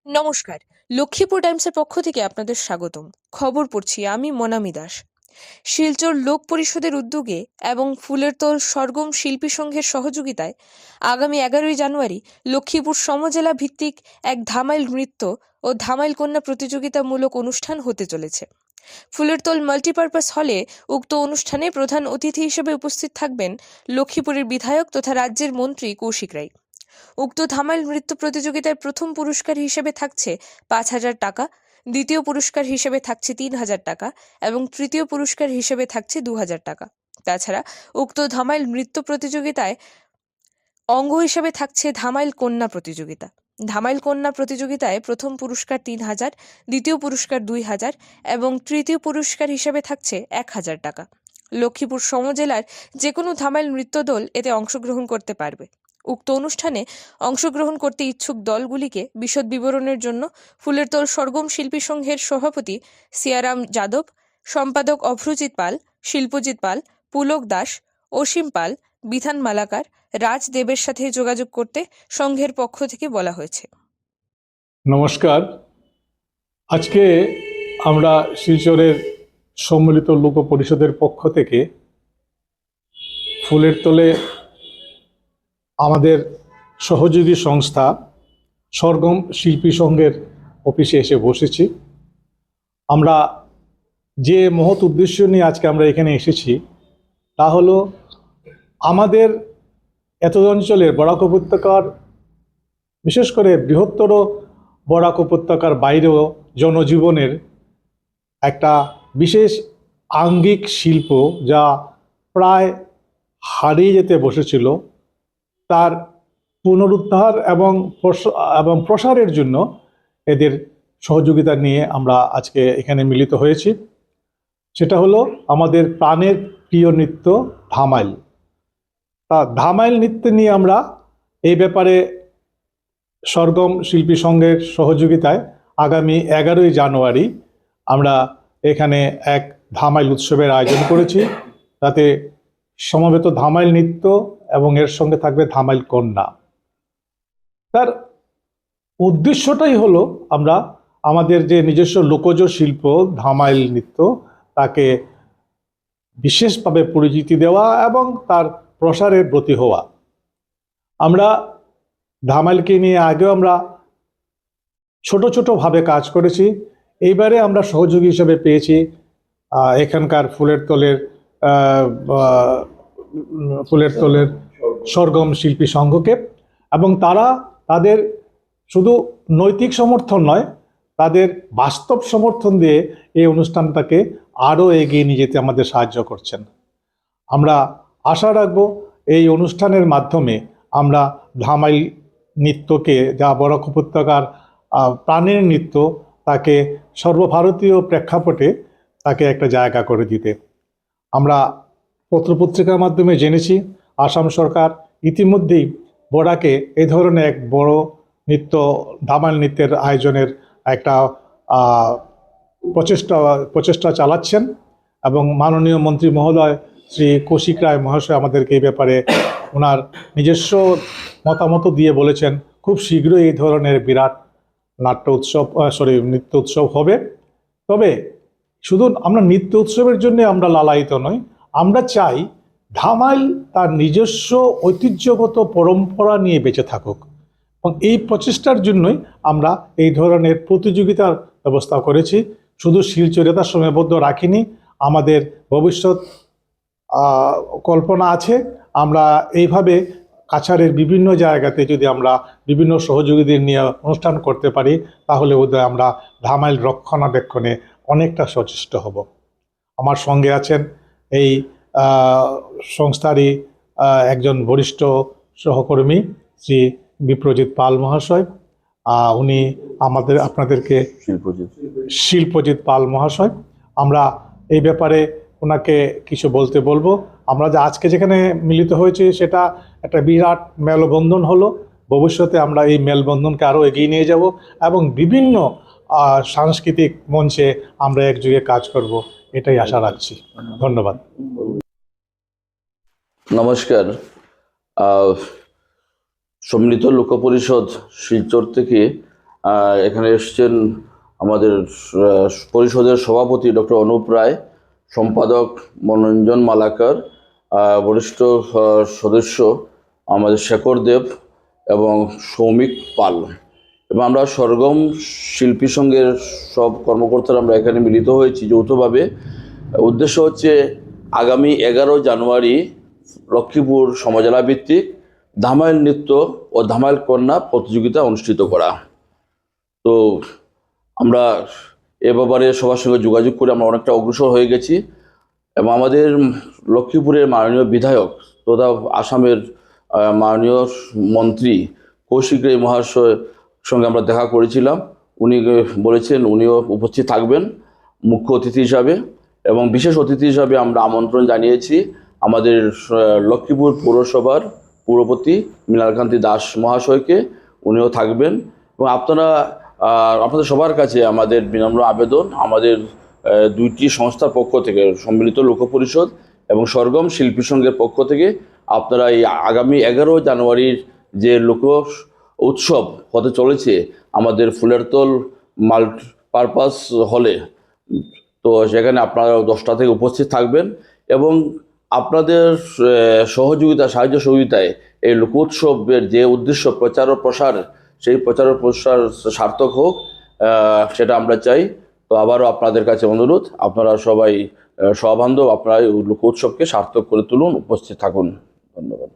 নমস্কার। লক্ষ্মীপুর টাইমসের পক্ষ থেকে আপনাদের স্বাগতম। খবর পড়ছি আমি মনামি দাস। শিলচর লোক পরিষদের উদ্যোগে এবং ফুলের তোল সরগম শিল্পী সংঘের সহযোগিতায় আগামী 11ই জানুয়ারি লক্ষ্মীপুর সমজেলা ভিত্তিক এক ধামাইল নৃত্য ও ধামাইল কন্যা প্রতিযোগিতামূলক অনুষ্ঠান হতে চলেছে। ফুলের তোল মাল্টিপারপাস হলে উক্ত অনুষ্ঠানে প্রধান অতিথি হিসেবে উপস্থিত থাকবেন লক্ষ্মীপুরের বিধায়ক তথা রাজ্যের মন্ত্রী কৌশিক রায়। উক্ত ধামাইল নৃত্য প্রতিযোগিতায় প্রথম পুরস্কার হিসেবে থাকছে 5,000 টাকা, দ্বিতীয় পুরস্কার হিসেবে থাকছে 3,000 টাকা এবং তৃতীয় পুরস্কার হিসেবে থাকছে 2,000 টাকা। তাছাড়া উক্ত ধামাইল নৃত্য প্রতিযোগিতায় অঙ্গ হিসেবে থাকছে ধামাইল কন্যা প্রতিযোগিতা। ধামাইল কন্যা প্রতিযোগিতায় প্রথম পুরস্কার 3,000, দ্বিতীয় পুরস্কার 2,000 এবং তৃতীয় পুরস্কার হিসেবে থাকছে 1,000 টাকা। লক্ষ্মীপুর সমজেলার যে কোনো ধামাইল নৃত্য দল এতে অংশগ্রহণ করতে পারবে। উক্ত অনুষ্ঠানে অংশগ্রহণ করতে ইচ্ছুক দলগুলিকে বিশদ বিবরণের জন্য ফুলের তোল সরগম শিল্পী সংঘের সভাপতি সিয়ারাম যাদব, সম্পাদক অভ্রজিৎ পাল, শিল্পজিৎ পাল, পুলক দাস, অসীম পাল, বিধান মালাকার, রাজ দেবের সাথে যোগাযোগ করতে সংঘের পক্ষ থেকে বলা হয়েছে। নমস্কার। আজকে আমরা শিলচরের সম্মিলিত লোক পরিষদের পক্ষ থেকে ফুলের তোলে আমাদের সহযোগী সংস্থা সরগম শিল্পী সংঘের অফিসে এসে বসেছি। আমরা যে মহৎ উদ্দেশ্য নিয়ে আজকে আমরা এখানে এসেছি তা হলো আমাদের এত অঞ্চলের বরাক উপত্যকার, বিশেষ করে বৃহত্তর বরাক উপত্যকার বাইরেও জনজীবনের একটা বিশেষ আঙ্গিক শিল্প যা প্রায় হারিয়ে যেতে বসেছিল, তার পুনরুদ্ধার এবং প্রসারের জন্য এদের সহযোগিতা নিয়ে আমরা আজকে এখানে মিলিত হয়েছি। সেটা হলো আমাদের প্রাণের প্রিয় নৃত্য ধামাইল। তা ধামাইল নৃত্য নিয়ে আমরা এই ব্যাপারে সরগম শিল্পী সংঘের সহযোগিতায় আগামী 11ই জানুয়ারি আমরা এখানে এক ধামাইল উৎসবের আয়োজন করেছি। তাতে সমবেত ধামাইল নৃত্য এবং এর সঙ্গে থাকবে ধামাইল কন্যা। তার উদ্দেশ্যটাই হলো আমরা আমাদের যে নিজস্ব লোকজ শিল্প ধামাইল নৃত্য তাকে বিশেষভাবে পরিচিতি দেওয়া এবং তার প্রসারের ব্রতী হওয়া। আমরা ধামাইলকে নিয়ে আগেও আমরা ছোট ছোটভাবে কাজ করেছি। এইবারে আমরা সহযোগী হিসেবে পেয়েছি এখানকার ফুলের তোলের সরগম শিল্পী সংঘকে, এবং তারা তাদের শুধু নৈতিক সমর্থন নয়, তাদের বাস্তব সমর্থন দিয়ে এই অনুষ্ঠানটাকে আরও এগিয়ে নিয়ে যেতে আমাদের সাহায্য করছেন। আমরা আশা রাখব এই অনুষ্ঠানের মাধ্যমে আমরা ধামাইল নৃত্যকে, যা বরাক উপত্যকার প্রাণের নৃত্য, তাকে সর্বভারতীয় প্রেক্ষাপটে তাকে একটা জায়গা করে দিতে। আমরা পত্রপত্রিকার মাধ্যমে জেনেছি আসাম সরকার ইতিমধ্যেই বরাকে এই ধরনের এক বড় ধামাইল নৃত্যের আয়োজনের একটা প্রচেষ্টা চালাচ্ছেন, এবং মাননীয় মন্ত্রী মহোদয় শ্রী কৌশিক রায় মহাশয় আমাদেরকে এই ব্যাপারে ওনার নিজস্ব মতামত দিয়ে বলেছেন খুব শীঘ্রই এই ধরনের বিরাট নৃত্য উৎসব হবে। তবে শুধু আমরা নৃত্য উৎসবের জন্য আমরা লালায়িত নই, আমরা চাই ধামাইল তার নিজস্ব ঐতিহ্যগত পরম্পরা নিয়ে বেঁচে থাকুক, এবং এই প্রচেষ্টার জন্যই আমরা এই ধরনের প্রতিযোগিতার ব্যবস্থা করেছি। শুধু শিলচরে তা সীমাবদ্ধ রাখিনি, আমাদের ভবিষ্যৎ কল্পনা আছে। আমরা এইভাবে কাছাড়ের বিভিন্ন জায়গাতে যদি আমরা বিভিন্ন সহযোগীদের নিয়ে অনুষ্ঠান করতে পারি, তাহলে বোধহয় আমরা ধামাইল রক্ষণাবেক্ষণে অনেকটা সচেষ্ট হব। আমার সঙ্গে আছেন এই সংস্থারই একজন বরিষ্ঠ সহকর্মী শ্রী বিপ্রজিৎ পাল মহাশয়। উনি আপনাদেরকে শিল্পজিৎ পাল মহাশয়। আমরা এই ব্যাপারে ওনাকে কিছু বলবো। আমরা যে আজকে যেখানে মিলিত হয়েছি সেটা একটা বিরাট মেলবন্ধন হলো। ভবিষ্যতে আমরা এই মেলবন্ধনকে আরও এগিয়ে নিয়ে যাব এবং বিভিন্ন সাংস্কৃতিক মঞ্চে আমরা একযোগে কাজ করব, এটাই আশা রাখছি। ধন্যবাদ। নমস্কার। সম্মিলিত লোক পরিষদ শিলচর থেকে এখানে এসেছেন আমাদের পরিষদের সভাপতি ডক্টর অনুপ রায়, সম্পাদক মনোরঞ্জন মালাকার, বরিষ্ঠ সদস্য আমাদের শেখর দেব এবং সৌমিক পাল, এবং আমরা সরগম শিল্পী সংঘের সব কর্মকর্তারা আমরা এখানে মিলিত হয়েছি যৌথভাবে। উদ্দেশ্য হচ্ছে আগামী 11 জানুয়ারি লক্ষ্মীপুর সমজেলা ভিত্তিক ধামাইল নৃত্য ও ধামাইল কন্যা প্রতিযোগিতা অনুষ্ঠিত করা। তো আমরা এ ব্যাপারে সবার সঙ্গে যোগাযোগ করে আমরা অনেকটা অগ্রসর হয়ে গেছি, এবং আমাদের লক্ষ্মীপুরের মাননীয় বিধায়ক তথা আসামের মাননীয় মন্ত্রী কৌশিক রায় মহাশয়ের সঙ্গে আমরা দেখা করেছিলাম। উনি বলেছেন উনিও উপস্থিত থাকবেন মুখ্য অতিথি হিসাবে, এবং বিশেষ অতিথি হিসাবে আমরা আমন্ত্রণ জানিয়েছি আমাদের লক্ষ্মীপুর পৌরসভার পৌরপতি মৃণালকান্তি দাস মহাশয়কে, উনিও থাকবেন। এবং আপনাদের সবার কাছে আমাদের বিনম্র আবেদন, আমাদের দুইটি সংস্থার পক্ষ থেকে, সম্মিলিত লোক পরিষদ এবং সরগম শিল্পী সংঘের পক্ষ থেকে, আপনারা এই আগামী 11 জানুয়ারির যে লোক উৎসব হতে চলেছে আমাদের ফুলেরতল মাল্টিপারপাস হলে, তো সেখানে আপনারা 10টা থেকে উপস্থিত থাকবেন, এবং আপনাদের সাহায্য সহযোগিতায় এই লোকোৎসবের যে উদ্দেশ্য প্রচার ও প্রসার, সেই প্রচার ও প্রসার সার্থক হোক, সেটা আমরা চাই। তো আবারও আপনাদের কাছে অনুরোধ, আপনারা সবাই সবান্ধব, আপনারা এই লোকোৎসবকে সার্থক করে তুলুন, উপস্থিত থাকুন। ধন্যবাদ।